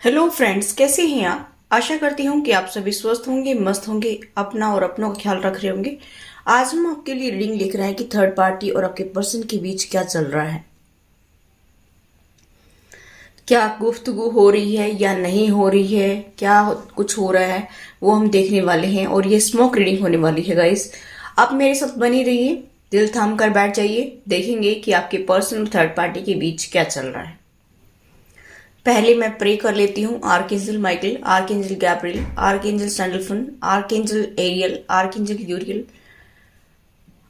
Hello friends, कैसे हैं आप। आशा करती हूँ कि आप सभी स्वस्थ होंगे, मस्त होंगे, अपना और अपनों का ख्याल रख रहे होंगे। आज हम आपके लिए रीडिंग लिख रहे हैं कि थर्ड पार्टी और आपके पर्सन के बीच क्या चल रहा है। क्या गुफ्तगू हो रही है या नहीं हो रही है, क्या कुछ हो रहा है, वो हम देखने वाले हैं। और ये स्मोक रीडिंग होने वाली है गाइस। आप मेरे साथ बनी रहिए, दिल थाम कर बैठ जाइए। देखेंगे कि आपके पर्सन और थर्ड पार्टी के बीच क्या चल रहा है। पहले मैं प्रे कर लेती हूँ। Archangel Michael, archangel Gabriel, archangel Sandalphon, archangel Ariel, archangel Uriel,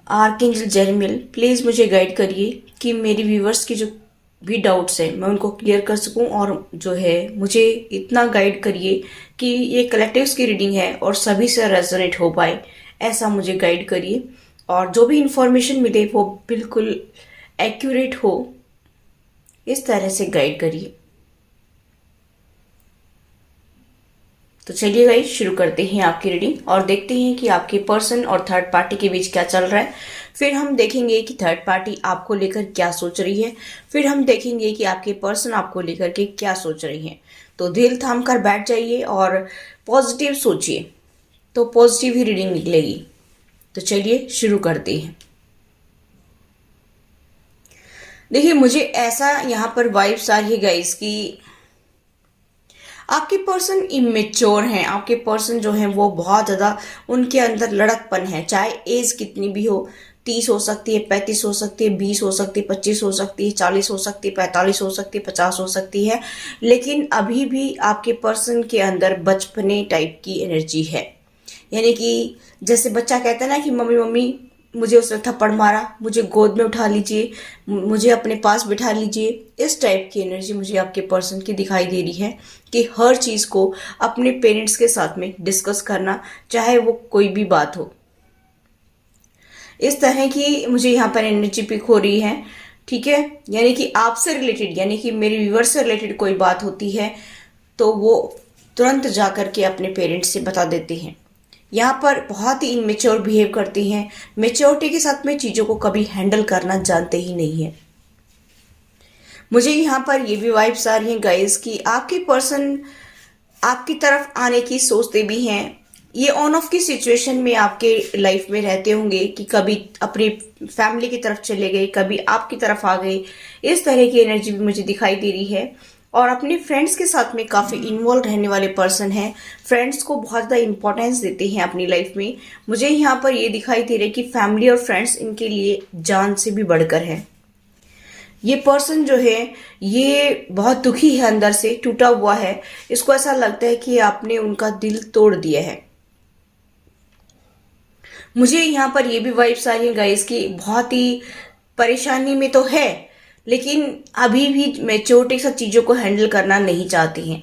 archangel Jeremiel, please मुझे गाइड करिए कि मेरी व्यूवर्स की जो भी डाउट्स है मैं उनको क्लियर कर सकूं। और जो है मुझे इतना गाइड करिए कि ये कलेक्टिव्स की रीडिंग है और सभी से रेजोनेट हो पाए, ऐसा मुझे गाइड करिए। और जो भी इंफॉर्मेशन मिले वो बिल्कुल एक्यूरेट हो, इस तरह से गाइड करिए। तो चलिए गाइस, शुरू करते हैं आपकी रीडिंग और देखते हैं कि आपके पर्सन और थर्ड पार्टी के बीच क्या चल रहा है। फिर हम देखेंगे कि थर्ड पार्टी आपको लेकर क्या सोच रही है। फिर हम देखेंगे कि आपके पर्सन आपको लेकर के क्या सोच रही है। तो दिल थाम कर बैठ जाइए और पॉजिटिव सोचिए, तो पॉजिटिव ही रीडिंग निकलेगी। तो चलिए शुरू करते हैं। देखिए, मुझे ऐसा यहाँ पर वाइब्स आ रही है गाइस कि आपके पर्सन इमेच्योर हैं। आपके पर्सन जो हैं वो बहुत ज़्यादा, उनके अंदर लड़कपन है। चाहे एज कितनी भी हो, 30 हो सकती है, 35 हो सकती है, 20 हो सकती है, 25 हो सकती है, 40 हो सकती है, 45 हो सकती है, 50 हो सकती है, लेकिन अभी भी आपके पर्सन के अंदर बचपने टाइप की एनर्जी है। यानी कि जैसे बच्चा कहता है ना कि मम्मी मम्मी मुझे उसने थप्पड़ मारा, मुझे गोद में उठा लीजिए, मुझे अपने पास बिठा लीजिए, इस टाइप की एनर्जी मुझे आपके पर्सन की दिखाई दे रही है कि हर चीज़ को अपने पेरेंट्स के साथ में डिस्कस करना, चाहे वो कोई भी बात हो। इस तरह की मुझे यहाँ पर एनर्जी पिक हो रही है। ठीक है, यानी कि आपसे रिलेटेड, यानी कि मेरे व्यूवर से रिलेटेड कोई बात होती है तो वो तुरंत जा करके अपने पेरेंट्स से बता देते हैं। यहाँ पर बहुत ही इमेच्योर बिहेव करती हैं। मेच्योरिटी के साथ में चीज़ों को कभी हैंडल करना जानते ही नहीं है। मुझे यहाँ पर ये भी वाइब्स आ रही हैं गाइस कि आपके पर्सन आपकी तरफ आने की सोचते भी हैं। ये ऑन ऑफ की सिचुएशन में आपके लाइफ में रहते होंगे कि कभी अपनी फैमिली की तरफ चले गए, कभी आपकी तरफ आ गए। इस तरह की एनर्जी भी मुझे दिखाई दे रही है। और अपने फ्रेंड्स के साथ में काफ़ी इन्वॉल्व रहने वाले पर्सन हैं। फ्रेंड्स को बहुत ज़्यादा इंपॉर्टेंस देते हैं अपनी लाइफ में। मुझे यहाँ पर ये दिखाई दे रहा है कि फैमिली और फ्रेंड्स इनके लिए जान से भी बढ़कर है। ये पर्सन जो है ये बहुत दुखी है, अंदर से टूटा हुआ है। इसको ऐसा लगता है कि आपने उनका दिल तोड़ दिया है। मुझे यहाँ पर ये भी वाइब्स आ रही है गाइस कि बहुत ही परेशानी में तो है, लेकिन अभी भी मैच्योरिटी के साथ चीज़ों को हैंडल करना नहीं चाहती हैं।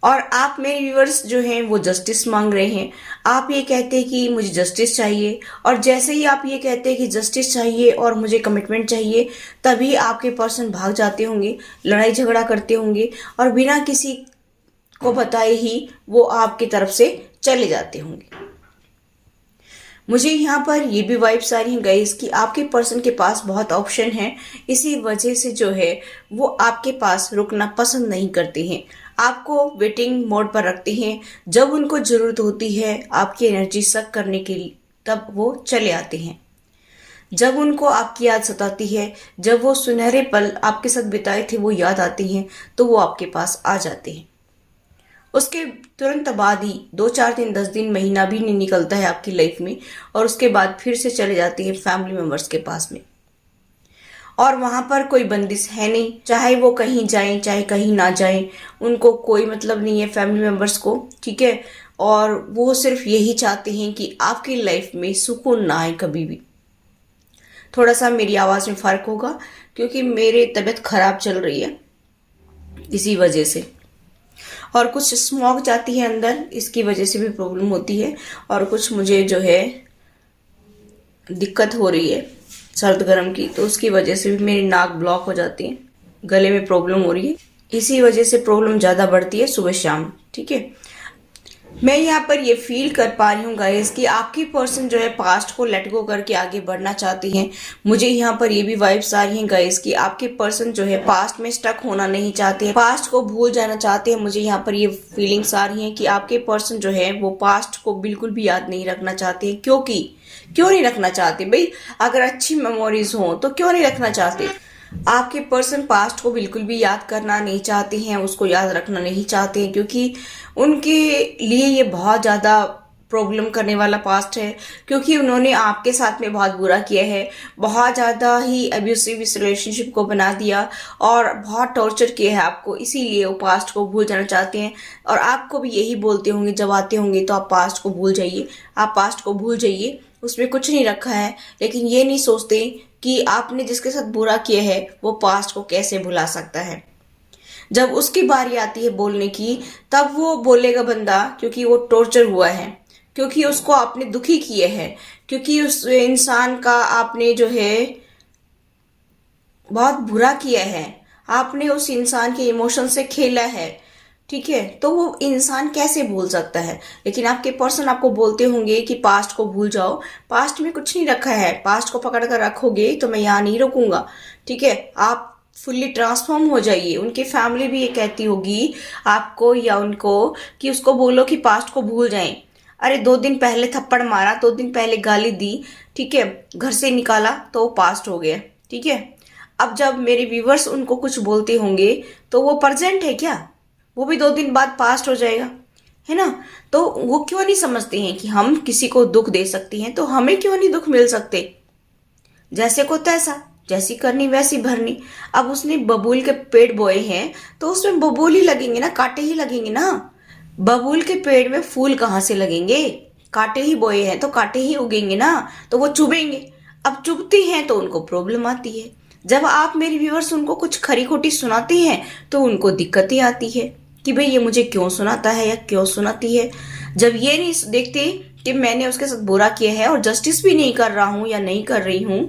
और आप मेरे व्यूअर्स जो हैं वो जस्टिस मांग रहे हैं। आप ये कहते हैं कि मुझे जस्टिस चाहिए, और जैसे ही आप ये कहते हैं कि जस्टिस चाहिए और मुझे कमिटमेंट चाहिए, तभी आपके पर्सन भाग जाते होंगे, लड़ाई झगड़ा करते होंगे और बिना किसी को बताए ही वो आपकी तरफ से चले जाते होंगे। मुझे यहाँ पर ये भी वाइब्स आ रही हैं गाइस कि आपके पर्सन के पास बहुत ऑप्शन है। इसी वजह से जो है वो आपके पास रुकना पसंद नहीं करते हैं, आपको वेटिंग मोड पर रखते हैं। जब उनको जरूरत होती है आपकी एनर्जी सक करने के लिए, तब वो चले आते हैं। जब उनको आपकी याद सताती है, जब वो सुनहरे पल आपके साथ बिताए थे वो याद आते हैं, तो वो आपके पास आ जाते हैं। उसके तुरंत बाद ही 2-4 दिन, 10 दिन, महीना भी नहीं निकलता है आपकी लाइफ में, और उसके बाद फिर से चले जाते हैं फैमिली मेंबर्स के पास में। और वहां पर कोई बंदिश है नहीं, चाहे वो कहीं जाएं चाहे कहीं ना जाएं, उनको कोई मतलब नहीं है फैमिली मेंबर्स को। ठीक है, और वो सिर्फ यही चाहते हैं कि आपकी लाइफ में सुकून ना आए कभी भी। थोड़ा सा मेरी आवाज में फर्क होगा क्योंकि मेरी तबीयत खराब चल रही है, इसी वजह से। और कुछ स्मॉग जाती है अंदर, इसकी वजह से भी प्रॉब्लम होती है। और कुछ मुझे जो है दिक्कत हो रही है सर्द गर्म की, तो उसकी वजह से भी मेरी नाक ब्लॉक हो जाती है, गले में प्रॉब्लम हो रही है। इसी वजह से प्रॉब्लम ज़्यादा बढ़ती है सुबह शाम। ठीक है, मैं यहाँ पर ये फील कर पा रही हूँ गाइस कि आपकी पर्सन जो है पास्ट को लेट गो करके आगे बढ़ना चाहती हैं। मुझे यहाँ पर ये भी वाइब्स आ रही हैं गाइस कि आपके पर्सन जो है पास्ट में स्टक होना नहीं चाहते हैं, पास्ट को भूल जाना चाहते हैं। मुझे यहाँ पर ये फीलिंग्स आ रही हैं कि आपके पर्सन जो है वो पास्ट को बिल्कुल भी याद नहीं रखना चाहते। क्योंकि क्यों नहीं रखना चाहते भाई? अगर अच्छी मेमोरीज हो तो क्यों नहीं रखना चाहते? आपके पर्सन पास्ट को बिल्कुल भी याद करना नहीं चाहते हैं, उसको याद रखना नहीं चाहते हैं, क्योंकि उनके लिए ये बहुत ज़्यादा प्रॉब्लम करने वाला पास्ट है। क्योंकि उन्होंने आपके साथ में बहुत बुरा किया है, बहुत ज़्यादा ही अब्यूसिव इस रिलेशनशिप को बना दिया और बहुत टॉर्चर किया है आपको, इसीलिए वो पास्ट को भूल जाना चाहते हैं। और आपको भी यही बोलते होंगे जब आते होंगे तो आप पास्ट को भूल जाइए, आप पास्ट को भूल जाइए, उसमें कुछ नहीं रखा है। लेकिन ये नहीं सोचते कि आपने जिसके साथ बुरा किया है वो पास्ट को कैसे भुला सकता है। जब उसकी बारी आती है बोलने की तब वो बोलेगा बंदा, क्योंकि वो टॉर्चर हुआ है, क्योंकि उसको आपने दुखी किया है, क्योंकि उस इंसान का आपने जो है बहुत बुरा किया है, आपने उस इंसान के इमोशन से खेला है, ठीक है। तो वो इंसान कैसे भूल सकता है? लेकिन आपके पर्सन आपको बोलते होंगे कि पास्ट को भूल जाओ, पास्ट में कुछ नहीं रखा है, पास्ट को पकड़ कर रखोगे तो मैं यहाँ नहीं रुकूंगा, ठीक है। आप फुल्ली ट्रांसफॉर्म हो जाइए। उनकी फैमिली भी ये कहती होगी आपको या उनको कि उसको बोलो कि पास्ट को भूल जाएं। अरे 2 दिन पहले थप्पड़ मारा, 2 दिन पहले गाली दी, ठीक है, घर से निकाला तो वो पास्ट हो गया, ठीक है। अब जब मेरे व्यूवर्स उनको कुछ बोलते होंगे तो वो प्रेजेंट है क्या? वो भी 2 दिन बाद पास्ट हो जाएगा, है ना। तो वो क्यों नहीं समझते हैं कि हम किसी को दुख दे सकते हैं, तो हमें क्यों नहीं दुख मिल सकते? जैसे को तैसा, जैसी करनी वैसी भरनी। अब उसने बबूल के पेड़ बोए हैं तो उसमें बबूल ही लगेंगे ना, कांटे ही लगेंगे ना। बबूल के पेड़ में फूल कहाँ से लगेंगे? कांटे ही बोए हैं तो कांटे ही उगेंगे ना, तो वो चुभेंगे। अब चुभती हैं तो उनको प्रॉब्लम आती है। जब आप मेरे व्यूअर्स उनको कुछ खरी खोटी सुनाते हैं तो उनको दिक्कतें आती है कि भाई ये मुझे क्यों सुनाता है या क्यों सुनाती है। जब ये नहीं देखते कि मैंने उसके साथ बुरा किया है और जस्टिस भी नहीं कर रहा हूं या नहीं कर रही हूं,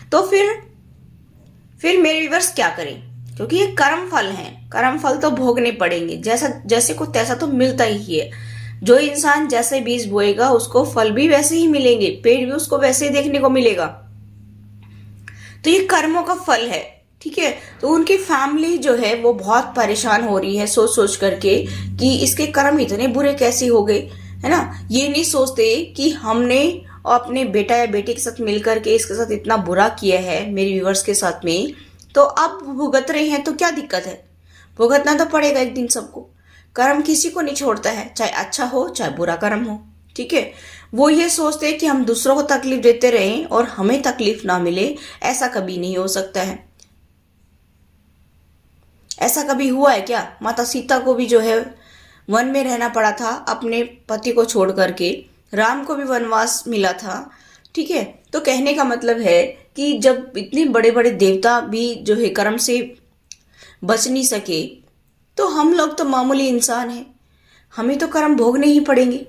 तो फिर मेरे व्यूअर्स क्या करें? क्योंकि ये कर्म फल है, कर्म फल तो भोगने पड़ेंगे। जैसे को तैसा तो मिलता ही है। जो इंसान जैसे बीज बोएगा उसको फल भी वैसे ही मिलेंगे, पेड़ भी उसको वैसे ही देखने को मिलेगा। तो ये कर्मों का फल है, ठीक है। तो उनकी फैमिली जो है वो बहुत परेशान हो रही है सोच सोच करके कि इसके कर्म इतने बुरे कैसे हो गए, है ना। ये नहीं सोचते कि हमने अपने बेटा या बेटी के साथ मिलकर के इसके साथ इतना बुरा किया है मेरे व्यूवर्स के साथ में, तो अब भुगत रहे हैं तो क्या दिक्कत है? भुगतना तो पड़ेगा एक दिन सबको। कर्म किसी को नहीं छोड़ता है, चाहे अच्छा हो चाहे बुरा कर्म हो, ठीक है। वो ये सोचते हैं कि हम दूसरों को तकलीफ देते रहें और हमें तकलीफ ना मिले, ऐसा कभी नहीं हो सकता है। ऐसा कभी हुआ है क्या? माता सीता को भी जो है वन में रहना पड़ा था अपने पति को छोड़ करके, राम को भी वनवास मिला था, ठीक है। तो कहने का मतलब है कि जब इतने बड़े बड़े देवता भी जो है कर्म से बच नहीं सके, तो हम लोग तो मामूली इंसान हैं, हमें तो कर्म भोगने ही पड़ेंगे।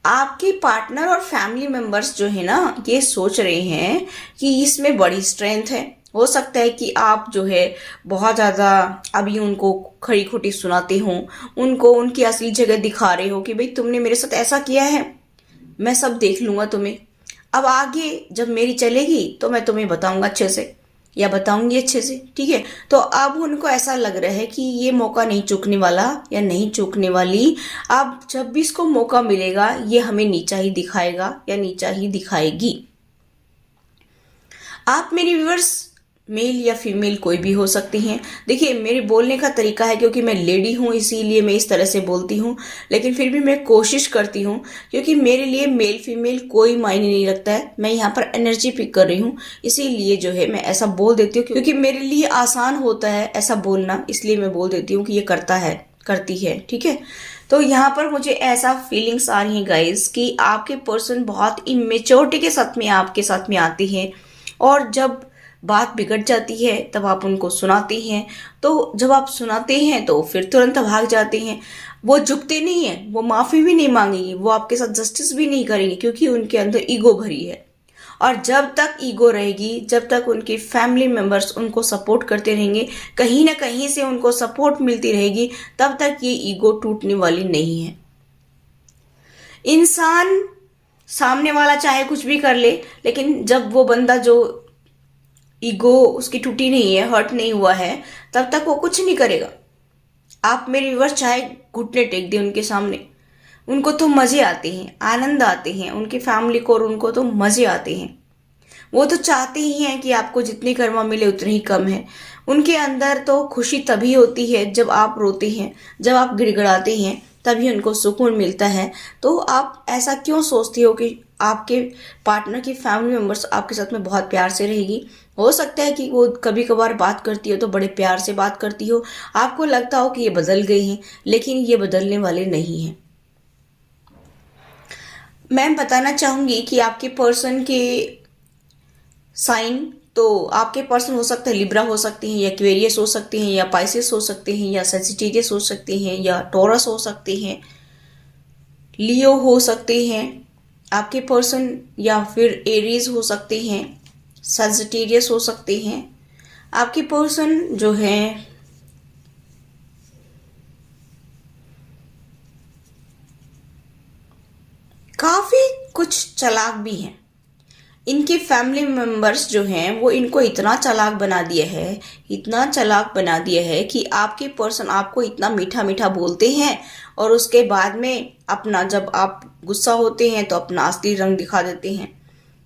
आपके पार्टनर और फैमिली मेंबर्स जो है ना ये सोच रहे हैं कि इसमें बड़ी स्ट्रेंथ है। हो सकता है कि आप जो है बहुत ज़्यादा अभी उनको खरी खोटी सुनाते हो, उनको उनकी असली जगह दिखा रहे हो कि भाई तुमने मेरे साथ ऐसा किया है, मैं सब देख लूंगा तुम्हें। अब आगे जब मेरी चलेगी तो मैं तुम्हें बताऊंगा अच्छे से या बताऊंगी अच्छे से, ठीक है। तो अब उनको ऐसा लग रहा है कि ये मौका नहीं चूकने वाला या नहीं चूकने वाली। अब जब भी इसको मौका मिलेगा ये हमें नीचा ही दिखाएगा या नीचा ही दिखाएगी। आप मेरे व्यूअर्स मेल या फीमेल कोई भी हो सकती हैं। देखिए मेरे बोलने का तरीका है, क्योंकि मैं लेडी हूँ इसीलिए मैं इस तरह से बोलती हूँ, लेकिन फिर भी मैं कोशिश करती हूँ, क्योंकि मेरे लिए मेल फीमेल कोई मायने नहीं रखता है। मैं यहाँ पर एनर्जी पिक कर रही हूँ, इसीलिए जो है मैं ऐसा बोल देती हूँ, क्योंकि मेरे लिए आसान होता है ऐसा बोलना, इसलिए मैं बोल देती हूँ कि ये करता है, करती है, ठीक है। तो यहाँ पर मुझे ऐसा फीलिंग्स आ रही है गाइज कि आपके पर्सन बहुत इमेच्योरिटी के साथ में आपके साथ में आती है, और जब बात बिगड़ जाती है तब आप उनको सुनाते हैं। तो जब आप सुनाते हैं तो फिर तुरंत भाग जाते हैं। वो झुकते नहीं हैं, वो माफ़ी भी नहीं मांगेंगे, वो आपके साथ जस्टिस भी नहीं करेंगे, क्योंकि उनके अंदर ईगो भरी है। और जब तक ईगो रहेगी, जब तक उनके फैमिली मेंबर्स उनको सपोर्ट करते रहेंगे, कहीं ना कहीं से उनको सपोर्ट मिलती रहेगी, तब तक ये ईगो टूटने वाली नहीं है। इंसान सामने वाला चाहे कुछ भी कर ले, लेकिन जब वो बंदा जो ईगो उसकी टूटी नहीं है, हर्ट नहीं हुआ है, तब तक वो कुछ नहीं करेगा। आप मेरे व्यूअर्स चाहे घुटने टेक दें उनके सामने, उनको तो मजे आते हैं, आनंद आते हैं, उनकी फैमिली को और उनको तो मजे आते हैं। वो तो चाहते ही हैं कि आपको जितनी कर्मा मिले उतनी ही कम है। उनके अंदर तो खुशी तभी होती है जब आप रोते हैं, जब आप गिड़गिड़ाते हैं, तभी उनको सुकून मिलता है। तो आप ऐसा क्यों सोचती हो कि आपके पार्टनर की फैमिली मेम्बर्स आपके साथ में बहुत प्यार से रहेगी? हो सकता है कि वो कभी कभार बात करती हो तो बड़े प्यार से बात करती हो, आपको लगता हो कि ये बदल गए हैं, लेकिन ये बदलने वाले नहीं हैं। मैं बताना चाहूंगी कि आपके पर्सन के साइन, तो आपके पर्सन हो सकते हैं लिब्रा हो सकते हैं, या एक्वेरियस हो सकते हैं, या पाइसेस हो सकते हैं, या सेजिटेरियस हो सकते हैं, या टॉरस हो सकते हैं, लियो हो सकते हैं आपके पर्सन, या फिर एरीज हो सकते हैं, सेजिटेरियस हो सकते हैं आपके पर्सन जो है। काफी कुछ चालाक भी हैं। इनके फैमिली मेंबर्स जो हैं वो इनको इतना चालाक बना दिया है, इतना चालाक बना दिया है कि आपके पर्सन आपको इतना मीठा मीठा बोलते हैं, और उसके बाद में अपना, जब आप गुस्सा होते हैं तो अपना असली रंग दिखा देते हैं।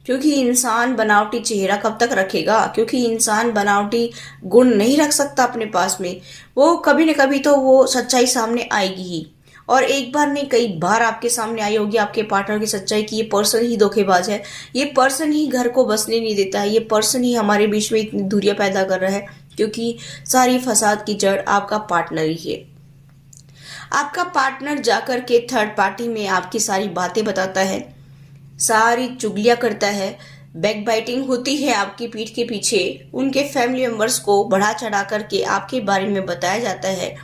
क्योंकि इंसान बनावटी चेहरा कब तक रखेगा? क्योंकि इंसान बनावटी गुण नहीं रख सकता अपने पास में। वो कभी न कभी तो वो सच्चाई सामने आएगी ही, और एक बार नहीं कई बार आपके सामने आई होगी आपके पार्टनर की सच्चाई कि ये पर्सन ही धोखेबाज है, ये पर्सन ही घर को बसने नहीं देता है, ये पर्सन ही हमारे बीच में इतनी दूरियां पैदा कर रहा है। क्योंकि सारी फसाद की जड़ आपका पार्टनर ही है। आपका पार्टनर जाकर के थर्ड पार्टी में आपकी सारी बातें बताता है, सारी चुगलियां करता है, बैक बाइटिंग होती है आपकी पीठ के पीछे, उनके फैमिली मेंबर्स को बढ़ा चढ़ा करके आपके बारे में बताया जाता है,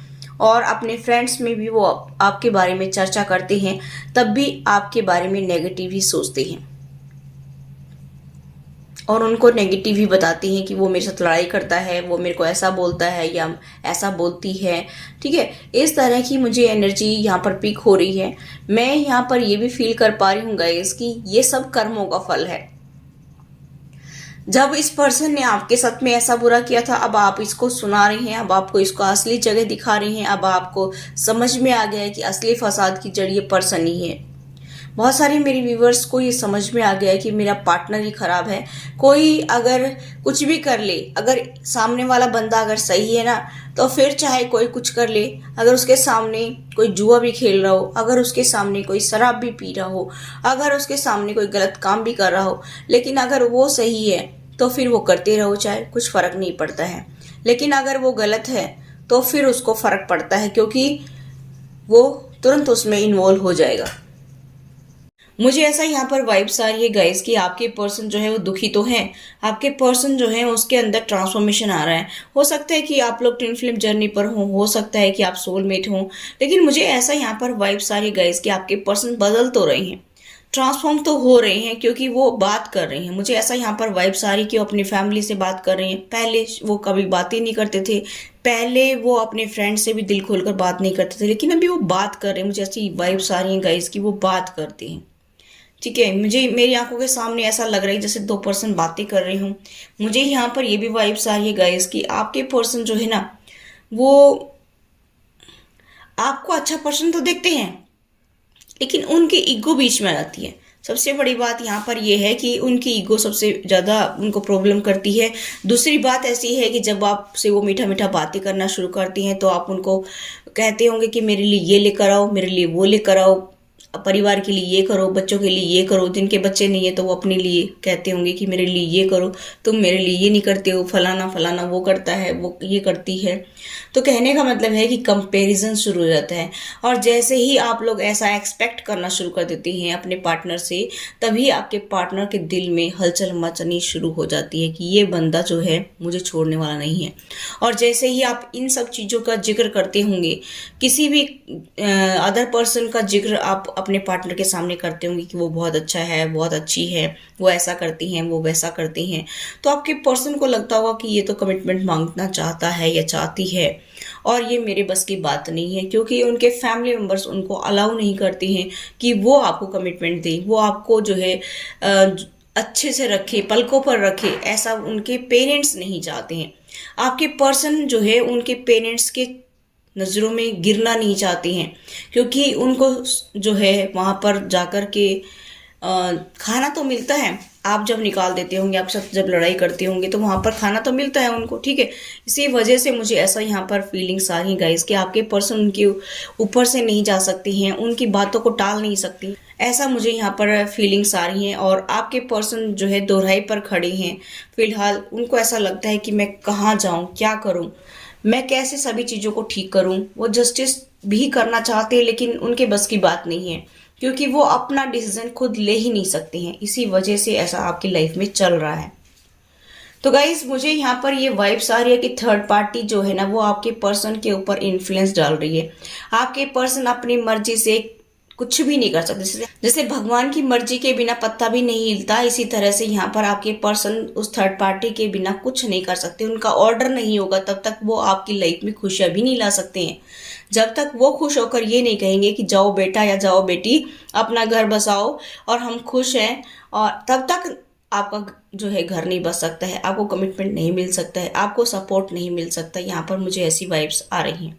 और अपने फ्रेंड्स में भी वो आपके बारे में चर्चा करते हैं, तब भी आपके बारे में नेगेटिव ही सोचते हैं, और उनको नेगेटिव ही बताती हैं कि वो मेरे साथ लड़ाई करता है, वो मेरे को ऐसा बोलता है या ऐसा बोलती है। ठीक है, इस तरह की मुझे एनर्जी यहाँ पर पिक हो रही है। मैं यहाँ पर ये भी फील कर पा रही हूँ गाइस कि ये सब कर्मों का फल है। जब इस पर्सन ने आपके साथ में ऐसा बुरा किया था, अब आप इसको सुना रही हैं, अब आपको इसको असली जगह दिखा रही हैं, अब आपको समझ में आ गया है कि असली फसाद की जड़ ये पर्सन ही है। बहुत सारे मेरे व्यूवर्स को ये समझ में आ गया है कि मेरा पार्टनर ही खराब है। कोई अगर कुछ भी कर ले, अगर सामने वाला बंदा अगर सही है ना, तो फिर चाहे कोई कुछ कर ले, अगर उसके सामने कोई जुआ भी खेल रहा हो, अगर उसके सामने कोई शराब भी पी रहा हो, अगर उसके सामने कोई गलत काम भी कर रहा हो, लेकिन अगर वो सही है तो फिर वो करते रहो, चाहे कुछ फर्क नहीं पड़ता है। लेकिन अगर वो गलत है तो फिर उसको फर्क पड़ता है, क्योंकि वो तुरंत उसमें इन्वॉल्व हो जाएगा। मुझे ऐसा यहाँ पर वाइब्स आ रही है गाइस कि आपके पर्सन जो है वो दुखी तो है, आपके पर्सन जो है उसके अंदर ट्रांसफॉर्मेशन आ रहा है। हो सकता है कि आप लोग ट्विन फ्लेम जर्नी पर हो सकता है कि आप सोलमेट हो, लेकिन मुझे ऐसा यहाँ पर वाइब्स आ रही है गाइस कि आपके पर्सन बदल तो रहे हैं, ट्रांसफॉर्म तो हो रहे हैं, क्योंकि वो बात कर रहे हैं। मुझे ऐसा यहाँ पर वाइब्स आ रही कि वो अपनी फैमिली से बात कर रहे हैं। पहले वो कभी बातें नहीं करते थे, पहले वो अपने फ्रेंड से भी दिल खोलकर बात नहीं करते थे, लेकिन अभी वो बात कर रहे हैं। मुझे ऐसी वाइब्स आ रही हैं गाइस कि वो बात करते हैं। ठीक है, मुझे मेरी आंखों के सामने ऐसा लग रहा है जैसे दो पर्सन बातें कर रहे हूँ। मुझे यहाँ पर ये भी वाइब्स आ रही है गाइस कि आपके पर्सन जो है ना, वो आपको अच्छा पर्सन तो देखते हैं, लेकिन उनकी ईगो बीच में आ जाती है। सबसे बड़ी बात यहाँ पर यह है कि उनकी ईगो सबसे ज़्यादा उनको प्रॉब्लम करती है। दूसरी बात ऐसी है कि जब आपसे वो मीठा मीठा बातें करना शुरू करती हैं तो आप उनको कहते होंगे कि मेरे लिए ये लेकर आओ, मेरे लिए वो लेकर आओ, परिवार के लिए ये करो, बच्चों के लिए ये करो। जिनके बच्चे नहीं है तो वो अपने लिए कहते होंगे कि मेरे लिए ये करो, तुम मेरे लिए ये नहीं करते हो, फलाना फलाना वो करता है, वो ये करती है। तो कहने का मतलब है कि कंपैरिजन शुरू हो जाता है, और जैसे ही आप लोग ऐसा एक्सपेक्ट करना शुरू कर देते हैं अपने पार्टनर से, तभी आपके पार्टनर के दिल में हलचल मचनी शुरू हो जाती है कि ये बंदा जो है मुझे छोड़ने वाला नहीं है। और जैसे ही आप इन सब चीज़ों का जिक्र करते होंगे, किसी भी अदर पर्सन का जिक्र आप अपने पार्टनर के सामने करते होंगे कि वो बहुत अच्छा है, बहुत अच्छी है, वो ऐसा करती हैं, वो वैसा करती हैं, तो आपके पर्सन को लगता होगा कि ये तो कमिटमेंट मांगना चाहता है या चाहती है और ये मेरे बस की बात नहीं है, क्योंकि उनके फैमिली मेम्बर्स उनको अलाउ नहीं करते हैं कि वो आपको कमिटमेंट दें, वो आपको जो है अच्छे से रखे, पलकों पर रखे। ऐसा उनके पेरेंट्स नहीं चाहते हैं। आपके पर्सन जो है उनके पेरेंट्स के नज़रों में गिरना नहीं चाहते हैं, क्योंकि उनको जो है वहाँ पर जाकर के खाना तो मिलता है। आप जब निकाल देते होंगे, आप सब जब लड़ाई करते होंगे तो वहाँ पर खाना तो मिलता है उनको, ठीक है। इसी वजह से मुझे ऐसा यहाँ पर फीलिंग्स आ रही हैं गाइस कि आपके पर्सन उनके ऊपर से नहीं जा सकते हैं, उनकी बातों को टाल नहीं सकती, ऐसा मुझे यहाँ पर फीलिंग्स आ रही हैं। और आपके पर्सन जो है दोहराई पर खड़े हैं फिलहाल। उनको ऐसा लगता है कि मैं कहाँ जाऊँ, क्या करूँ, मैं कैसे सभी चीज़ों को ठीक करूँ। वो जस्टिस भी करना चाहते हैं लेकिन उनके बस की बात नहीं है, क्योंकि वो अपना डिसीजन खुद ले ही नहीं सकते हैं। इसी वजह से ऐसा आपकी लाइफ में चल रहा है। तो गाइज मुझे यहाँ पर ये वाइब्स आ रही है कि थर्ड पार्टी जो है ना वो आपके पर्सन के ऊपर इन्फ्लुएंस डाल रही है। आपके पर्सन अपनी मर्जी से कुछ भी नहीं कर सकते। जैसे भगवान की मर्जी के बिना पत्ता भी नहीं हिलता, इसी तरह से यहाँ पर आपके पर्सन उस थर्ड पार्टी के बिना कुछ नहीं कर सकते। उनका ऑर्डर नहीं होगा तब तक वो आपकी लाइफ में खुशियां भी नहीं ला सकते हैं। जब तक वो खुश होकर ये नहीं कहेंगे कि जाओ बेटा या जाओ बेटी अपना घर बसाओ और हम खुश हैं, और तब तक आपका जो है घर नहीं बस सकता है, आपको कमिटमेंट नहीं मिल सकता है, आपको सपोर्ट नहीं मिल सकता। यहाँ पर मुझे ऐसी वाइब्स आ रही हैं।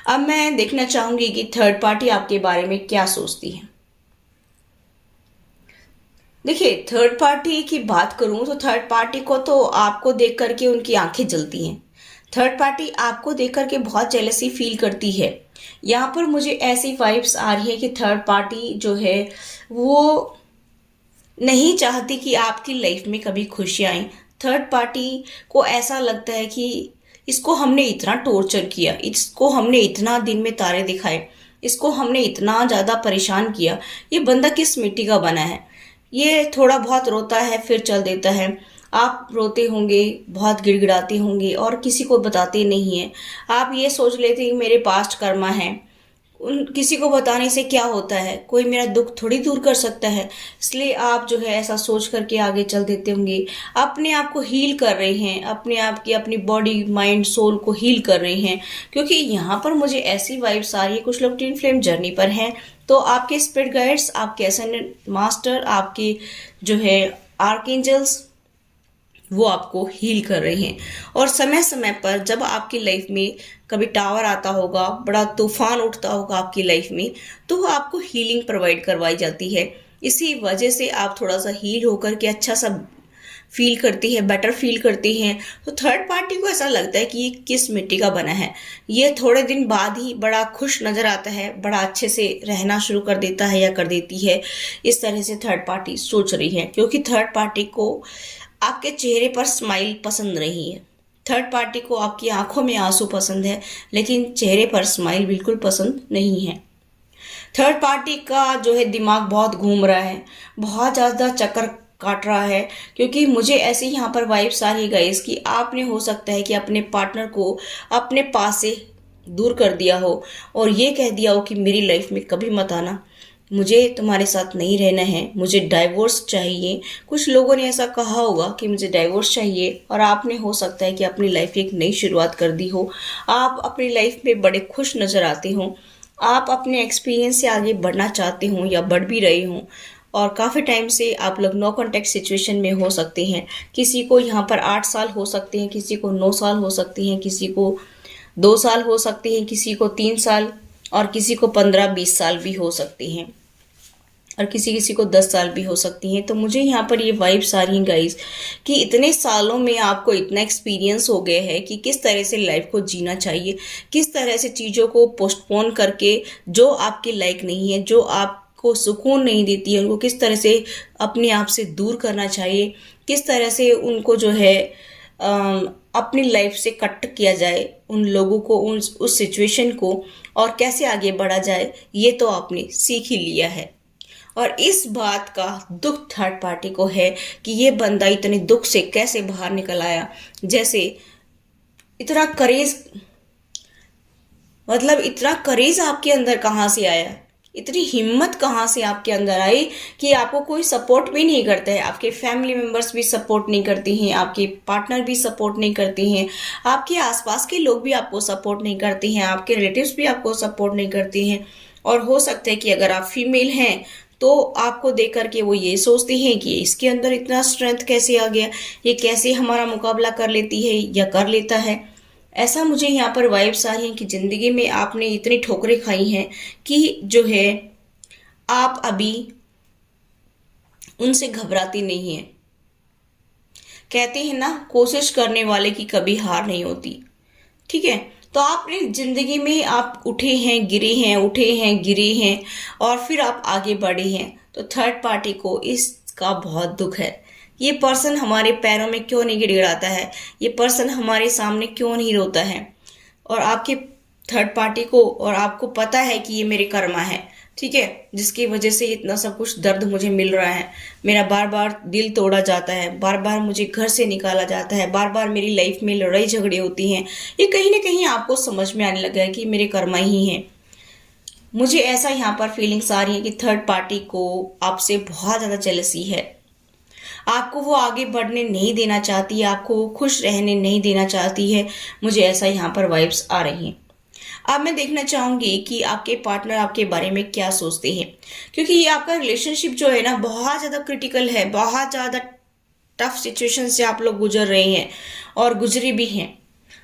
अब मैं देखना चाहूंगी कि थर्ड पार्टी आपके बारे में क्या सोचती है। देखिए, थर्ड पार्टी की बात करूं तो थर्ड पार्टी को तो आपको देख करके उनकी आंखें जलती हैं। थर्ड पार्टी आपको देख करके बहुत जेलसी फील करती है। यहाँ पर मुझे ऐसी वाइब्स आ रही है कि थर्ड पार्टी जो है वो नहीं चाहती कि आपकी लाइफ में कभी खुशियाँ आए। थर्ड पार्टी को ऐसा लगता है कि इसको हमने इतना टॉर्चर किया, इसको हमने इतना दिन में तारे दिखाए, इसको हमने इतना ज़्यादा परेशान किया, ये बंदा किस मिट्टी का बना है। ये थोड़ा बहुत रोता है फिर चल देता है। आप रोते होंगे, बहुत गिड़गिड़ाते होंगे और किसी को बताते नहीं हैं। आप ये सोच लेते हैं कि मेरे पास्ट कर्मा है, उन किसी को बताने से क्या होता है, कोई मेरा दुख थोड़ी दूर कर सकता है, इसलिए आप जो है ऐसा सोच करके आगे चल देते होंगे। अपने आप को हील कर रहे हैं, अपने आप की अपनी बॉडी माइंड सोल को हील कर रहे हैं, क्योंकि यहाँ पर मुझे ऐसी वाइब्स आ रही है। कुछ लोग ट्विन फ्लेम जर्नी पर हैं, तो आपके स्पिरिट गाइड्स, आपके एसेंडेंट मास्टर, आपके जो है आर्कएंजल्स वो आपको हील कर रहे हैं। और समय समय पर जब आपकी लाइफ में कभी टावर आता होगा, बड़ा तूफान उठता होगा आपकी लाइफ में, तो आपको हीलिंग प्रोवाइड करवाई जाती है। इसी वजह से आप थोड़ा सा हील होकर के अच्छा सा फील करती है, बेटर फील करती हैं। तो थर्ड पार्टी को ऐसा लगता है कि ये किस मिट्टी का बना है। ये थोड़े दिन बाद ही बड़ा खुश नजर आता है, बड़ा अच्छे से रहना शुरू कर देता है या कर देती है। इस तरह से थर्ड पार्टी सोच रही है, क्योंकि थर्ड पार्टी को आपके चेहरे पर स्माइल पसंद नहीं है। थर्ड पार्टी को आपकी आंखों में आंसू पसंद है, लेकिन चेहरे पर स्माइल बिल्कुल पसंद नहीं है। थर्ड पार्टी का जो है दिमाग बहुत घूम रहा है, बहुत ज़्यादा चक्कर काट रहा है, क्योंकि मुझे ऐसे यहाँ पर वाइब्स आ रही है गाइस कि आपने हो सकता है कि अपने पार्टनर को अपने पास से दूर कर दिया हो और ये कह दिया हो कि मेरी लाइफ में कभी मत आना, मुझे तुम्हारे साथ नहीं रहना है, मुझे डाइवोर्स चाहिए। कुछ लोगों ने ऐसा कहा होगा कि मुझे डाइवोर्स चाहिए, और आपने हो सकता है कि अपनी लाइफ की एक नई शुरुआत कर दी हो। आप अपनी लाइफ में बड़े खुश नज़र आते हो, आप अपने एक्सपीरियंस से आगे बढ़ना चाहते हो या बढ़ भी रहे हो, और काफ़ी टाइम से आप लोग नो कॉन्टैक्ट सिचुएशन में हो सकते हैं। किसी को यहाँ पर 8 साल हो सकते हैं, किसी को 9 साल हो सकते हैं, किसी को 2 साल हो सकते हैं, किसी को 3 साल, और किसी को 15-20 साल भी हो सकते हैं, और किसी किसी को 10 साल भी हो सकती हैं। तो मुझे यहाँ पर ये वाइब्स आ रही हैं गाइस कि इतने सालों में आपको इतना एक्सपीरियंस हो गया है कि किस तरह से लाइफ को जीना चाहिए, किस तरह से चीज़ों को पोस्टपोन करके जो आपके लायक नहीं है, जो आपको सुकून नहीं देती है, उनको किस तरह से अपने आप से दूर करना चाहिए, किस तरह से उनको जो है अपनी लाइफ से कट किया जाए, उन लोगों को, उस सिचुएशन को, और कैसे आगे बढ़ा जाए, ये तो आपने सीख ही लिया है। और इस बात का दुख थर्ड पार्टी को है कि ये बंदा इतने दुख से कैसे बाहर निकल आया। जैसे इतना करेज, मतलब इतना करेज आपके अंदर कहाँ से आया इतनी हिम्मत कहाँ से आपके अंदर आई कि आपको कोई सपोर्ट भी नहीं करता है, आपके फैमिली मेंबर्स भी सपोर्ट नहीं करती हैं, आपके पार्टनर भी सपोर्ट नहीं करती हैं, आपके आसपास के लोग भी आपको सपोर्ट नहीं करती हैं, आपके रिलेटिव्स भी आपको सपोर्ट नहीं करती हैं। और हो सकता है कि अगर आप फीमेल हैं तो आपको देख करके वो ये सोचती हैं कि इसके अंदर इतना स्ट्रेंथ कैसे आ गया, ये कैसे हमारा मुकाबला कर लेती है या कर लेता है। ऐसा मुझे यहाँ पर वाइब्स आ रही हैं कि ज़िंदगी में आपने इतनी ठोकरें खाई हैं कि जो है आप अभी उनसे घबराती नहीं हैं। कहते हैं ना, कोशिश करने वाले की कभी हार नहीं होती। ठीक है, तो आपने जिंदगी में आप उठे हैं गिरे हैं, उठे हैं गिरे हैं, और फिर आप आगे बढ़े हैं। तो थर्ड पार्टी को इसका बहुत दुख है। ये पर्सन हमारे पैरों में क्यों नहीं गिड़गिड़ाता है, ये पर्सन हमारे सामने क्यों नहीं रोता है। और आपके थर्ड पार्टी को, और आपको पता है कि ये मेरे कर्मा है, ठीक है, जिसकी वजह से इतना सब कुछ दर्द मुझे मिल रहा है, मेरा बार बार दिल तोड़ा जाता है, बार बार मुझे घर से निकाला जाता है, बार बार मेरी लाइफ में लड़ाई झगड़े होती हैं। ये कहीं ना कहीं आपको समझ में आने लगा है कि मेरे कर्मा ही हैं। मुझे ऐसा यहाँ पर फीलिंग्स आ रही है कि थर्ड पार्टी को आपसे बहुत ज़्यादा जेलसी है। आपको वो आगे बढ़ने नहीं देना चाहती है, आपको वो खुश रहने नहीं देना चाहती है। मुझे ऐसा यहाँ पर वाइब्स आ रही हैं। अब मैं देखना चाहूंगी कि आपके पार्टनर आपके बारे में क्या सोचते हैं, क्योंकि ये आपका रिलेशनशिप जो है ना बहुत ज़्यादा क्रिटिकल है, बहुत ज़्यादा टफ सिचुएशन से आप लोग गुजर रहे हैं और गुजरे भी हैं।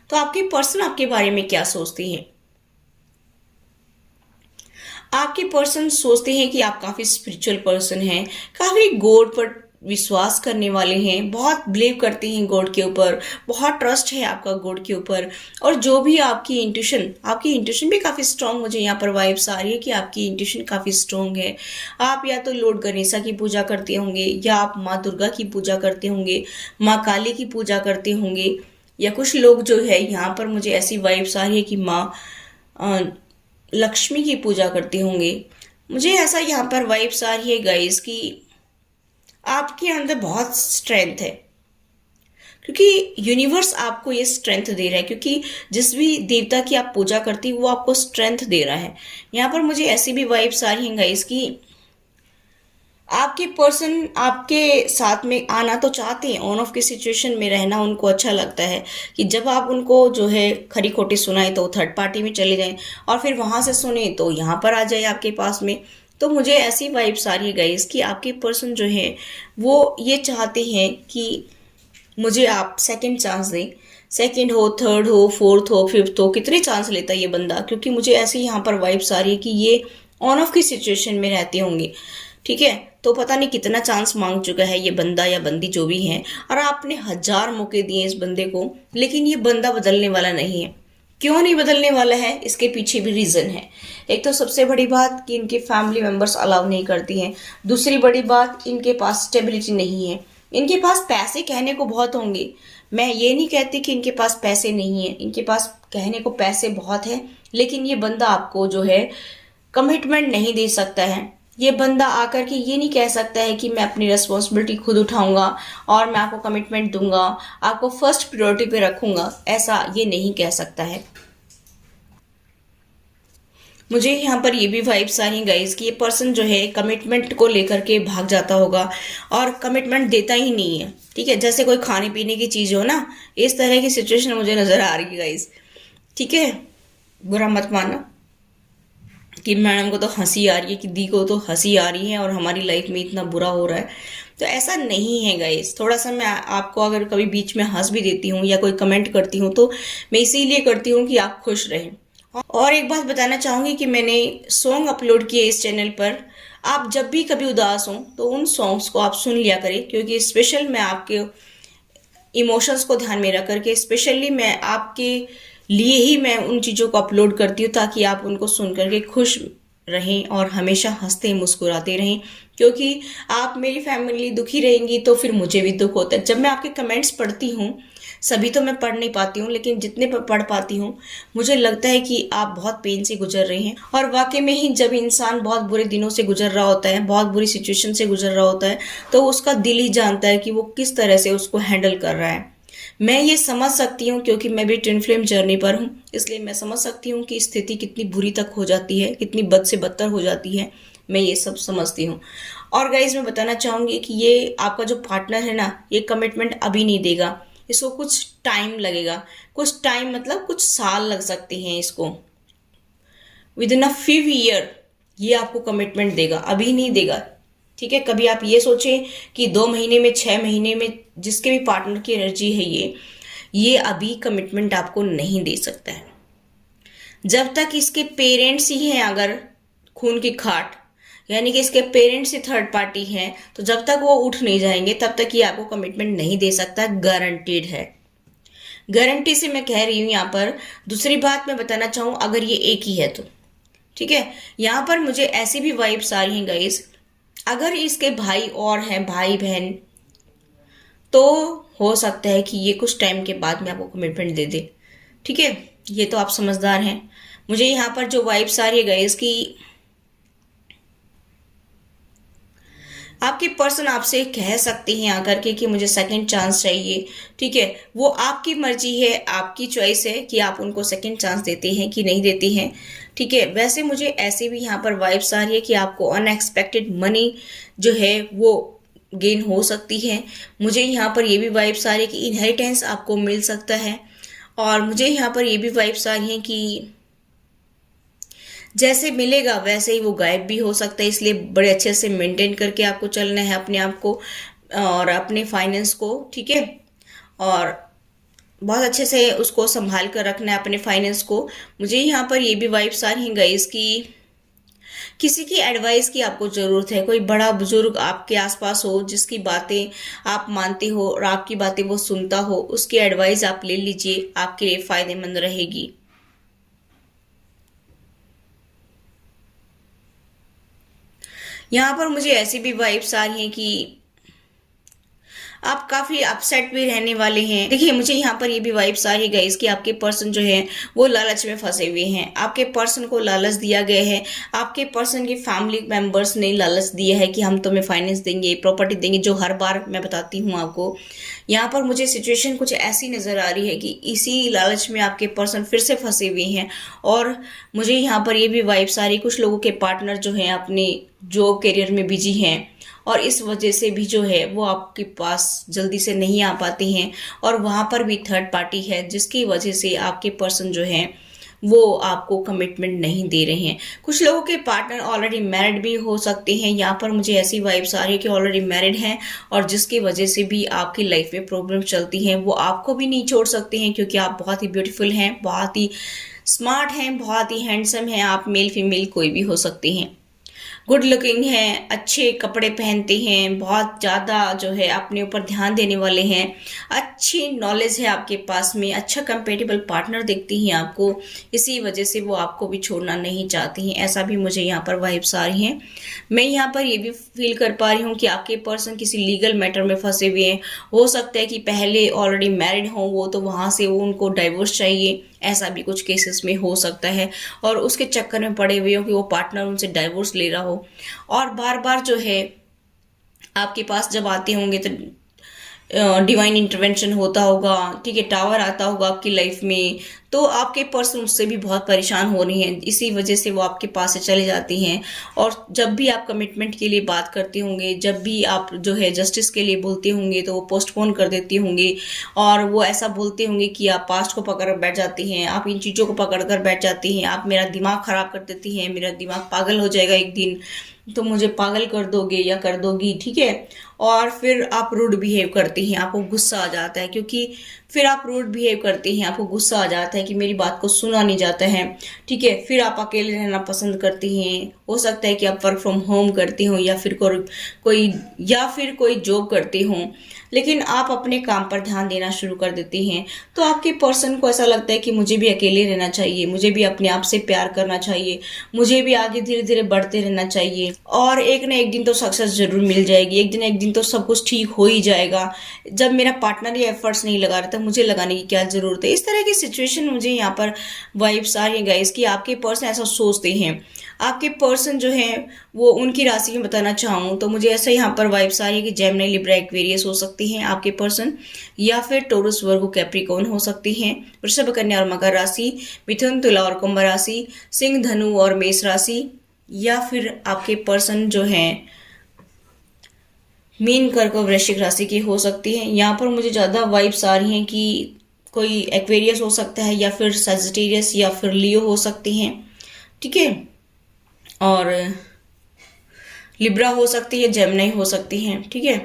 तो आपके पर्सन आपके बारे में क्या सोचते हैं? आपके पर्सन सोचते हैं कि आप काफ़ी स्पिरिचुअल पर्सन हैं, काफ़ी गॉड पर विश्वास करने वाले हैं, बहुत बिलीव करते हैं गॉड के ऊपर, बहुत ट्रस्ट है आपका गॉड के ऊपर। और जो भी आपकी इंट्यूशन भी काफ़ी स्ट्रांग, मुझे यहाँ पर वाइब्स आ रही है कि आपकी इंट्यूशन काफ़ी स्ट्रांग है। आप या तो लॉर्ड गणेशा की पूजा करते होंगे, या आप माँ दुर्गा की पूजा करते होंगे, माँ काली की पूजा करते होंगे, या कुछ लोग जो है यहाँ पर मुझे ऐसी वाइब्स आ रही है कि माँ लक्ष्मी की पूजा करते होंगे। मुझे ऐसा यहाँ पर वाइब्स आ रही है गाइस कि आपके अंदर बहुत स्ट्रेंथ है, क्योंकि यूनिवर्स आपको ये स्ट्रेंथ दे रहा है, क्योंकि जिस भी देवता की आप पूजा करती है वो आपको स्ट्रेंथ दे रहा है। यहाँ पर मुझे ऐसी भी वाइब्स आ रही हैं गाइस कि आपके पर्सन आपके साथ में आना तो चाहते हैं, ऑन ऑफ की सिचुएशन में रहना उनको अच्छा लगता है कि जब आप उनको जो है खरी खोटी सुनाए तो थर्ड पार्टी में चले जाएं, और फिर वहां से सुने तो यहाँ पर आ जाए आपके पास में। तो मुझे ऐसी वाइब्स आ रही है गाइस कि आपके पर्सन जो है वो ये चाहते हैं कि मुझे आप सेकंड चांस दें। सेकंड हो, थर्ड हो, फोर्थ हो, फिफ्थ हो, कितने चांस लेता है ये बंदा, क्योंकि मुझे ऐसी यहाँ पर वाइब्स आ रही है कि ये ऑन ऑफ की सिचुएशन में रहते होंगे। ठीक है, तो पता नहीं कितना चांस मांग चुका है ये बंदा या बंदी जो भी है, और आपने 1000 मौके दिए इस बंदे को, लेकिन ये बंदा बदलने वाला नहीं है। क्यों नहीं बदलने वाला है, इसके पीछे भी रीजन है। एक तो सबसे बड़ी बात कि इनके फैमिली मेंबर्स अलाउ नहीं करती हैं। दूसरी बड़ी बात, इनके पास स्टेबिलिटी नहीं है। इनके पास पैसे कहने को बहुत होंगे, मैं ये नहीं कहती कि इनके पास पैसे नहीं है, इनके पास कहने को पैसे बहुत है, लेकिन ये बंदा आपको जो है कमिटमेंट नहीं दे सकता है। ये बंदा आकर के ये नहीं कह सकता है कि मैं अपनी रिस्पॉन्सिबिलिटी खुद उठाऊंगा और मैं आपको कमिटमेंट दूंगा, आपको फर्स्ट प्रायोरिटी पे रखूंगा, ऐसा ये नहीं कह सकता है। मुझे यहाँ पर ये भी वाइब्स आ रही हैं गाइस कि ये पर्सन जो है कमिटमेंट को लेकर के भाग जाता होगा और कमिटमेंट देता ही नहीं है। ठीक है, जैसे कोई खाने पीने की चीज़ हो ना, इस तरह की सिचुएशन मुझे नज़र आ रही है गाइस। ठीक है, बुरा मत मानना कि मैडम को तो हंसी आ रही है, कि दी को तो हंसी आ रही है और हमारी लाइफ में इतना बुरा हो रहा है। तो ऐसा नहीं है गाइस। थोड़ा सा मैं आपको अगर कभी बीच में हंस भी देती हूँ या कोई कमेंट करती हूँ तो मैं इसीलिए करती हूँ कि आप खुश रहें। और एक बात बताना चाहूँगी कि मैंने सॉन्ग अपलोड किए इस चैनल पर। आप जब भी कभी उदास हों तो उन सॉन्ग्स को आप सुन लिया करें, क्योंकि स्पेशल मैं आपके इमोशंस को ध्यान में रख करके स्पेशली मैं आपके लिए ही मैं उन चीज़ों को अपलोड करती हूँ, ताकि आप उनको सुन करके खुश रहें और हमेशा हंसते मुस्कुराते रहें। क्योंकि आप मेरी फैमिली दुखी रहेंगी तो फिर मुझे भी दुख होता है। जब मैं आपके कमेंट्स पढ़ती हूँ, सभी तो मैं पढ़ नहीं पाती हूँ, लेकिन जितने पढ़ पाती हूँ मुझे लगता है कि आप बहुत पेन से गुजर रहे हैं। और वाकई में ही जब इंसान बहुत बुरे दिनों से गुजर रहा होता है, बहुत बुरी सिचुएशन से गुजर रहा होता है, तो उसका दिल ही जानता है कि वो किस तरह से उसको हैंडल कर रहा है। मैं ये समझ सकती हूँ क्योंकि मैं भी ट्विन फ्लेम जर्नी पर हूँ, इसलिए मैं समझ सकती हूँ कि स्थिति कितनी बुरी तक हो जाती है, कितनी बद से बदतर हो जाती है। मैं ये सब समझती हूँ। और गाइज मैं बताना चाहूँगी कि ये आपका जो पार्टनर है ना, ये कमिटमेंट अभी नहीं देगा, इसको कुछ टाइम लगेगा। कुछ टाइम मतलब कुछ साल लग सकते हैं इसको। With in a few year ये आपको कमिटमेंट देगा, अभी नहीं देगा। ठीक है, कभी आप ये सोचें कि 2 महीने में, 6 महीने में, जिसके भी पार्टनर की एनर्जी है ये अभी कमिटमेंट आपको नहीं दे सकता है। जब तक इसके पेरेंट्स ही हैं, अगर खून की खाट, यानी कि इसके पेरेंट्स ही थर्ड पार्टी हैं, तो जब तक वो उठ नहीं जाएंगे तब तक ये आपको कमिटमेंट नहीं दे सकता, गारंटीड है। गारंटी से मैं कह रही हूं यहां पर। दूसरी बात मैं बताना चाहूं, अगर ये एक ही है तो ठीक है, यहां पर मुझे ऐसी भी वाइब्स आ रही हैं गाइस, अगर इसके भाई और हैं, भाई बहन, तो हो सकता है कि ये कुछ टाइम के बाद में आपको कमिटमेंट दे दे। ठीक है, ये तो आप समझदार हैं। मुझे यहाँ पर जो वाइब्स आ रही है गाइस कि आपके पर्सन आपसे कह सकते हैं आकर के कि मुझे सेकंड चांस चाहिए। ठीक है, वो आपकी मर्जी है, आपकी चॉइस है कि आप उनको सेकंड चांस देते हैं कि नहीं देते हैं। ठीक है, वैसे मुझे ऐसे भी यहाँ पर वाइब्स आ रही है कि आपको अनएक्सपेक्टेड मनी जो है वो गेन हो सकती है। मुझे यहाँ पर ये भी वाइब्स आ रही है कि इनहेरिटेंस आपको मिल सकता है। और मुझे यहाँ पर ये भी वाइब्स आ रही हैं कि जैसे मिलेगा वैसे ही वो गायब भी हो सकता है, इसलिए बड़े अच्छे से मेंटेन करके आपको चलना है अपने आप को और अपने फाइनेंस को। ठीक है, और बहुत अच्छे से उसको संभाल कर रखना है अपने फाइनेंस को। मुझे यहाँ पर ये भी वाइब्स आ रही हैं गाइस कि किसी की एडवाइस की आपको ज़रूरत है। कोई बड़ा बुजुर्ग आपके आसपास हो जिसकी बातें आप मानते हो और आपकी बातें वो सुनता हो, उसकी एडवाइस आप ले लीजिए, आपके लिए फ़ायदेमंद रहेगी। यहाँ पर मुझे ऐसी भी वाइब्स आ रही हैं कि आप काफी अपसेट भी रहने वाले हैं। देखिए, मुझे यहाँ पर ये भी वाइब्स आ रही है गाइस कि आपके पर्सन जो है वो लालच में फंसे हुए हैं। आपके पर्सन को लालच दिया गया है, आपके पर्सन के फैमिली मेंबर्स ने लालच दिया है कि हम तुम्हें फाइनेंस देंगे, प्रॉपर्टी देंगे, जो हर बार मैं बताती हूँ आपको। यहाँ पर मुझे सिचुएशन कुछ ऐसी नजर आ रही है कि इसी लालच में आपके पर्सन फिर से फंसे हुए हैं। और मुझे यहाँ पर ये भी वाइब्स आ रही है कुछ लोगों के पार्टनर जो हैं अपने जॉब करियर में बिजी हैं और इस वजह से भी जो है वो आपके पास जल्दी से नहीं आ पाते हैं। और वहाँ पर भी थर्ड पार्टी है जिसकी वजह से आपके पर्सन जो है वो आपको कमिटमेंट नहीं दे रहे हैं। कुछ लोगों के पार्टनर ऑलरेडी मैरिड भी हो सकते हैं। यहाँ पर मुझे ऐसी वाइब्स आ रही है कि ऑलरेडी मैरिड हैं और जिसकी वजह से भी आपकी लाइफ में प्रॉब्लम चलती हैं। वो आपको भी नहीं छोड़ सकते हैं क्योंकि आप बहुत ही ब्यूटीफुल हैं, बहुत ही स्मार्ट हैं, बहुत ही हैंडसम हैं। आप मेल फीमेल कोई भी हो सकते हैं, गुड लुकिंग हैं, अच्छे कपड़े पहनते हैं, बहुत ज़्यादा जो है अपने ऊपर ध्यान देने वाले हैं, अच्छी नॉलेज है आपके पास में, अच्छा कंपेटेबल पार्टनर देखती हैं आपको, इसी वजह से वो आपको भी छोड़ना नहीं चाहती हैं। ऐसा भी मुझे यहाँ पर वाइब्स आ रही हैं। मैं यहाँ पर ये भी फील कर पा रही हूँ कि आपके पर्सन किसी लीगल मैटर में फंसे हुए हैं। हो सकता है कि पहले ऑलरेडी मैरिड हों वो, तो वहाँ से वो उनको डाइवोर्स चाहिए, ऐसा भी कुछ केसेस में हो सकता है। और उसके चक्कर में पड़े हुए हो कि वो पार्टनर उनसे डाइवोर्स ले रहा हो और बार बार जो है आपके पास जब आते होंगे तो डिवाइन इंटरवेंशन होता होगा। ठीक है, टावर आता होगा आपकी लाइफ में, तो आपके पर्सन उससे भी बहुत परेशान हो रही हैं, इसी वजह से वो आपके पास से चले जाती हैं। और जब भी आप कमिटमेंट के लिए बात करते होंगे, जब भी आप जो है जस्टिस के लिए बोलते होंगे, तो वो पोस्टपोन कर देती होंगी और वो ऐसा बोलते होंगे कि आप पास्ट को पकड़ कर बैठ जाती हैं, आप इन चीज़ों को पकड़ कर बैठ जाती हैं, आप मेरा दिमाग ख़राब कर देती हैं, मेरा दिमाग पागल हो जाएगा एक दिन, तो मुझे पागल कर दोगे या कर दोगी। ठीक है, और फिर आप रूड बिहेव करती हैं, आपको गुस्सा आ जाता है, क्योंकि फिर आप रूड बिहेव करती हैं, आपको गुस्सा आ जाता है कि मेरी बात को सुना नहीं जाता है। ठीक है, फिर आप अकेले रहना पसंद करती हैं। हो सकता है कि आप वर्क फ्रॉम होम करती हों या फिर कोई जॉब करती हों, लेकिन आप अपने काम पर ध्यान देना शुरू कर देती हैं। तो आपके पर्सन को ऐसा लगता है कि मुझे भी अकेले रहना चाहिए, मुझे भी अपने आप से प्यार करना चाहिए, मुझे भी आगे धीरे धीरे बढ़ते रहना चाहिए और एक ना एक दिन तो सक्सेस जरूर मिल जाएगी, एक दिन दिन तो सब कुछ ठीक हो ही जाएगा, जब मेरा पार्टनर ये एफर्ट्स नहीं लगा रहा था मुझे लगाने की क्या जरूरत है। इस तरह की सिचुएशन मुझे यहाँ पर वाइब्स आ रही है गाइस कि आपके पर्सन ऐसा सोचते हैं। आपके पर्सन जो है वो उनकी राशि में बताना चाहूँ तो मुझे ऐसा यहाँ पर वाइब्स आ रही है कि जेमिनी, लिब्रा, एक्वेरियस हो सकती हैं आपके पर्सन, या फिर टोरस, वर्गो, कैप्रिकॉर्न हो सकती हैं। वृषभ, कन्या और मकर राशि, मिथुन, तुला और कुंभ राशि, सिंह, धनु और मेष राशि, या फिर आपके पर्सन जो है मीन, कर्क और वृश्चिक राशि की हो सकती है। यहाँ पर मुझे ज़्यादा वाइब्स आ रही हैं कि कोई एक्वेरियस हो सकता है, या फिर सजिटेरियस, या फिर लियो हो सकती हैं, ठीक है, और लिब्रा हो सकती है, जेमिनी हो सकती हैं, ठीक है।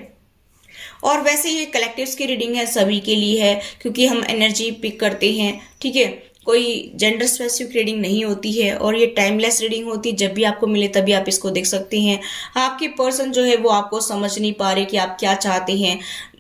और वैसे ये कलेक्टिव्स की रीडिंग है, सभी के लिए है, क्योंकि हम एनर्जी पिक करते हैं, ठीक है। कोई जेंडर स्पेसिफिक रीडिंग नहीं होती है, और ये टाइमलेस रीडिंग होती है, जब भी आपको मिले तभी आप इसको देख सकते हैं। आपके पर्सन जो है वो आपको समझ नहीं पा रहे कि आप क्या चाहते हैं।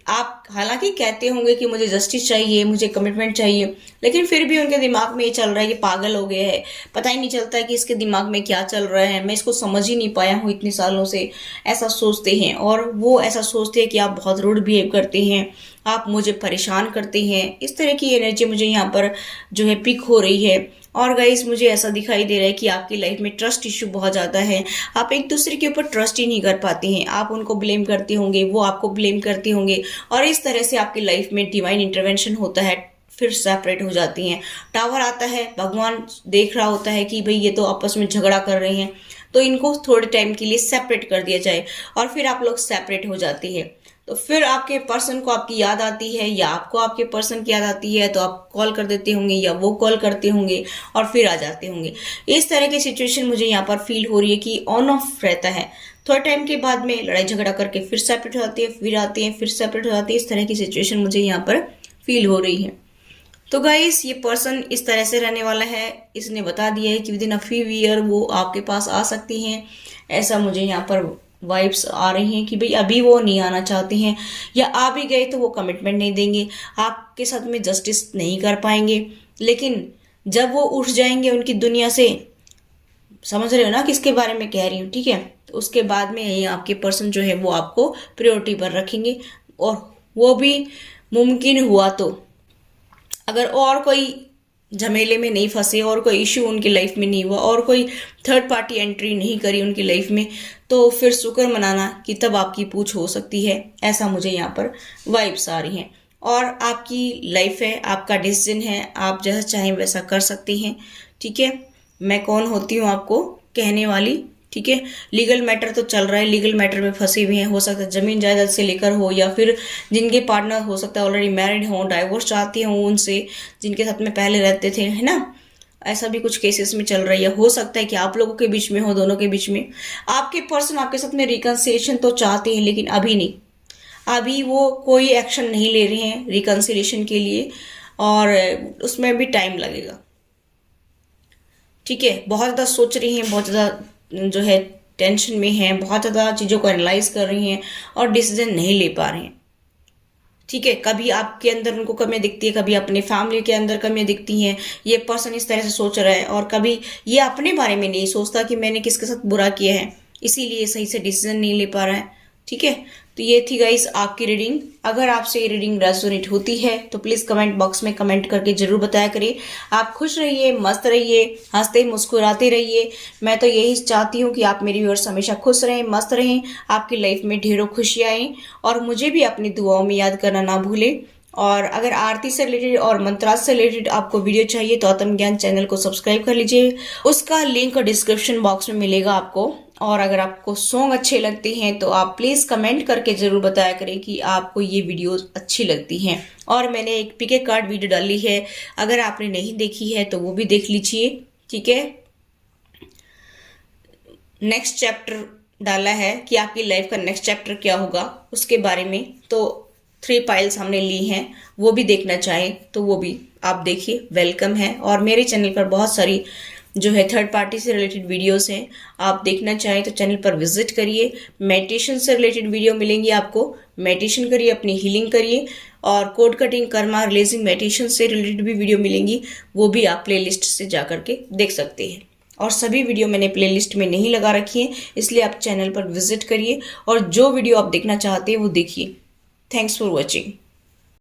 आप हालांकि कहते होंगे कि मुझे जस्टिस चाहिए, मुझे कमिटमेंट चाहिए, लेकिन फिर भी उनके दिमाग में ये चल रहा है कि पागल हो गया है, पता ही नहीं चलता है कि इसके दिमाग में क्या चल रहा है, मैं इसको समझ ही नहीं पाया हूँ इतने सालों से, ऐसा सोचते हैं। और वो ऐसा सोचते हैं कि आप बहुत रूड बिहेव करते हैं, आप मुझे परेशान करते हैं। इस तरह की एनर्जी मुझे यहाँ पर जो है पिक हो रही है। और गाइस मुझे ऐसा दिखाई दे रहा है कि आपकी लाइफ में ट्रस्ट इश्यू बहुत ज़्यादा है, आप एक दूसरे के ऊपर ट्रस्ट ही नहीं कर पाते हैं, आप उनको ब्लेम करते होंगे, वो आपको ब्लेम करते होंगे, और इस तरह से आपकी लाइफ में डिवाइन इंटरवेंशन होता है, फिर सेपरेट हो जाती हैं। टावर आता है, भगवान देख रहा होता है कि भाई ये तो आपस में झगड़ा कर रहे हैं, तो इनको थोड़े टाइम के लिए सेपरेट कर दिया जाए, और फिर आप लोग सेपरेट हो जाती है। तो फिर आपके पर्सन को आपकी याद आती है, या आपको आपके पर्सन की याद आती है, तो आप कॉल कर देते होंगे, या वो कॉल करते होंगे, और फिर आ जाते होंगे। इस तरह की सिचुएशन मुझे यहाँ पर फील हो रही है कि ऑन ऑफ रहता है, थोड़ा टाइम के बाद में लड़ाई झगड़ा करके फिर सेपरेट हो जाती है, फिर आती है, फिर सेपरेट हो जाती है। इस तरह की सिचुएशन मुझे यहाँ पर फील हो रही है। तो गाइस ये पर्सन इस तरह से रहने वाला है, इसने बता दिया है कि with in a few year वो आपके पास आ सकती हैं। ऐसा मुझे यहाँ पर वाइब्स आ रही हैं कि भाई अभी वो नहीं आना चाहते हैं, या आ भी गए तो वो कमिटमेंट नहीं देंगे, आपके साथ में जस्टिस नहीं कर पाएंगे। लेकिन जब वो उठ जाएंगे उनकी दुनिया से, समझ रहे हो ना किसके बारे में कह रही हूँ, ठीक है, तो उसके बाद में ये आपके पर्सन जो है वो आपको प्रायोरिटी पर रखेंगे। और वो भी मुमकिन हुआ तो, अगर और कोई झमेले में नहीं फंसे, और कोई इशू उनकी लाइफ में नहीं हुआ, और कोई थर्ड पार्टी एंट्री नहीं करी उनकी लाइफ में, तो फिर शुक्र मनाना कि तब आपकी पूछ हो सकती है। ऐसा मुझे यहाँ पर वाइब्स आ रही हैं। और आपकी लाइफ है, आपका डिसीजन है, आप जैसा चाहें वैसा कर सकती हैं, ठीक है। मैं कौन होती हूँ आपको कहने वाली, ठीक है। लीगल मैटर तो चल रहा है, लीगल मैटर में फंसे हुए हैं, हो सकता है जमीन जायदाद से लेकर हो, या फिर जिनके पार्टनर हो सकता है ऑलरेडी मैरिड हो, डाइवोर्स चाहते हो उनसे जिनके साथ में पहले रहते थे, है ना, ऐसा भी कुछ केसेस में चल रही है। हो सकता है कि आप लोगों के बीच में हो, दोनों के बीच में। आपके पर्सन आपके साथ में रिकंसिलिएशन तो चाहते हैं, लेकिन अभी नहीं, अभी वो कोई एक्शन नहीं ले रहे हैं रिकंसिलिएशन के लिए, और उसमें भी टाइम लगेगा, ठीक है। बहुत ज़्यादा सोच रही हैं, बहुत ज़्यादा जो है टेंशन में हैं, बहुत ज़्यादा चीज़ों को एनालाइज कर रही हैं, और डिसीजन नहीं ले पा रहे हैं, ठीक है। कभी आपके अंदर उनको कमियां दिखती है, कभी अपने फैमिली के अंदर कमियां दिखती हैं, ये पर्सन इस तरह से सोच रहा है। और कभी ये अपने बारे में नहीं सोचता कि मैंने किसके साथ बुरा किया है, इसीलिए सही से डिसीजन नहीं ले पा रहा है, ठीक है। तो ये थी गाइस आपकी रीडिंग। अगर आपसे ये रीडिंग रेजोनेट होती है तो प्लीज कमेंट बॉक्स में कमेंट करके जरूर बताया करिए। आप खुश रहिए, मस्त रहिए, हंसते मुस्कुराते रहिए। मैं तो यही चाहती हूँ कि आप मेरी व्यूअर्स हमेशा खुश रहें, मस्त रहें, आपकी लाइफ में ढेरों खुशियाँ आएं, और मुझे भी अपनी दुआओं में याद करना ना भूलें। और अगर आरती से रिलेटेड और मंत्रास से रिलेटेड आपको वीडियो चाहिए तो आत्म ज्ञान चैनल को सब्सक्राइब कर लीजिए, उसका लिंक डिस्क्रिप्शन बॉक्स में मिलेगा आपको। और अगर आपको सॉन्ग अच्छे लगते हैं तो आप प्लीज़ कमेंट करके ज़रूर बताया करें कि आपको ये वीडियोस अच्छी लगती हैं। और मैंने एक पिके कार्ड वीडियो डाली है, अगर आपने नहीं देखी है तो वो भी देख लीजिए, ठीक है। नेक्स्ट चैप्टर डाला है कि आपकी लाइफ का नेक्स्ट चैप्टर क्या होगा उसके बारे में, तो 3 फाइल्स हमने ली हैं, वो भी देखना चाहें तो वो भी आप देखिए, वेलकम है। और मेरे चैनल पर बहुत सारी जो है थर्ड पार्टी से रिलेटेड वीडियोस हैं, आप देखना चाहें तो चैनल पर विजिट करिए। मेडिटेशन से रिलेटेड वीडियो मिलेंगी आपको, मेडिटेशन करिए, अपनी हीलिंग करिए। और code cutting, Karma, releasing, meditation से रिलेटेड भी वीडियो मिलेंगी, वो भी आप प्लेलिस्ट से जा करके देख सकते हैं। और सभी वीडियो मैंने प्लेलिस्ट में नहीं लगा रखी है, इसलिए आप चैनल पर विजिट करिए और जो वीडियो आप देखना चाहते हैं वो देखिए। Thanks for watching.